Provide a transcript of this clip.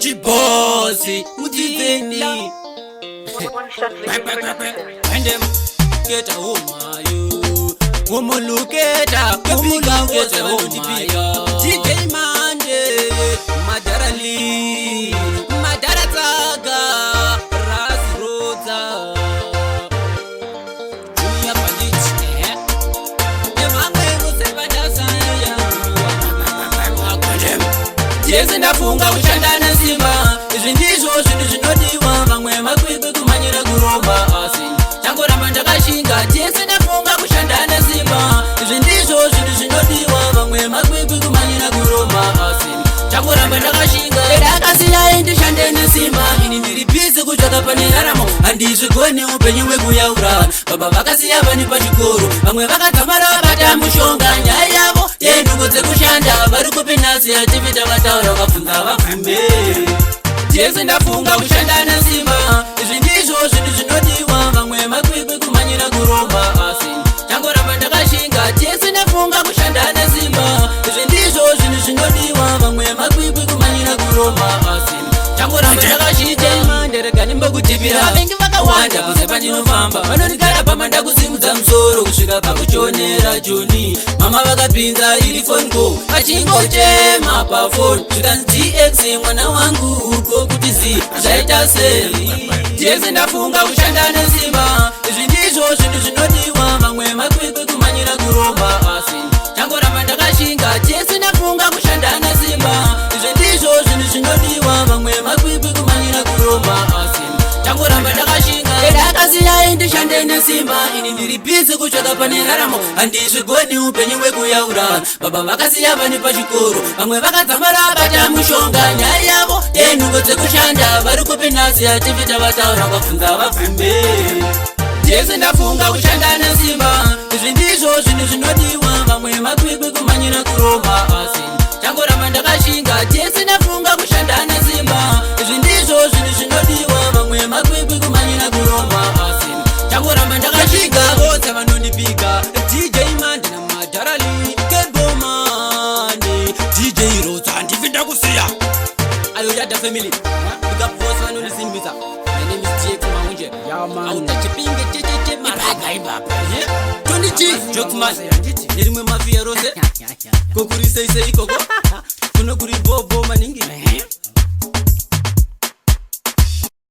Chibosi Mutizeni Wende Geta umayo Umuluketa Kupika geta umayo DJ Mande Madarali Madarataga Rasroza Junior Pandit Jese ndafunga kushanda na simba Izvi ndizvo zvinhu zvinodiwa vamwe makwikwi kumanyira kuromba asi changoramba ndakashinga Jese ndafunga kushanda na simba Izvi ndizvo zvinhu zvinodiwa vamwe makwikwi kumanyira kuromba asi changoramba ndakashinga Ndakasiya ndishande nesimba ini ndiri busy kutsvaka pane raramo handizvigoni upenyu hwekuyaura baba vakasiya vani pachikoro vamwe vakadzamara vabata mushonga nyaya yavo yenhungo dzekushanda vari kupi nhasi ativita vataura vabvunza vabvume Jese ndafunga kushanda nesimba izvi ndizvo zvinhu zvinodiwa vamwe makwikwi kumanyira kuromba asi changoramba ndakashinga Jese ndafunga kushanda nesimba izvi ndizvo zvinhu zvinodiwa vamwe makwikwi kumanyira kuromba asi changoramba ndakashinga nderega nimbokutipira vavengi vakawanda pose pandinofamba vanondigara pamanda kusimudza musoro kusvika pakuchionera joni mama vakapinza iri phone go achingochema pafoni zvikanzi DX mwana wangu uko kuti zi zvaita sei Jese ndafunga kushanda nesimba izvi ndizvo zvinhu zvinodiwa vamwe makwikwi kumanyira kuromba asi changoramba ndakashinga Jese ndafunga kushanda nesimba izvi ndizvo zvinhu zvinodiwa vamwe makwikwi kumanyira kuromba asi changoramba ndakashinga Ndakasiya ndishande nesimba ini ndiri busy kutsvaka pane raramo handizvigoni upenyu hwekuyaura baba vakasiya vani pachikoro vamwe vakadzamara bata mushonga nyaya yavo yenhungo dzekushanda vari kupi nhasi ativita vataura vabvunza vabvume Jese ndafunga kushanda nesimba izvi ndizvo zvinhu zvinodiwa vamwe makwikwi kumanyira kuromba asi changoramba ndakashinga Jese ndafunga kushanda nesimba izvi ndizvo zvinhu zvinodiwa vamwe makwikwi kumanyira kuromba asi changoramba ndakashinga vose vanondipika DJ Mande namadarali Kebomani DJ Roza ndivida kusiya ayo yada family big up vose vanondisinimisa my name is DX Maunje autachipinge checheche maraga ibaba Tony G Jokman nerimwe mafia rose kokuri sei koko kuno kuri bobo maningi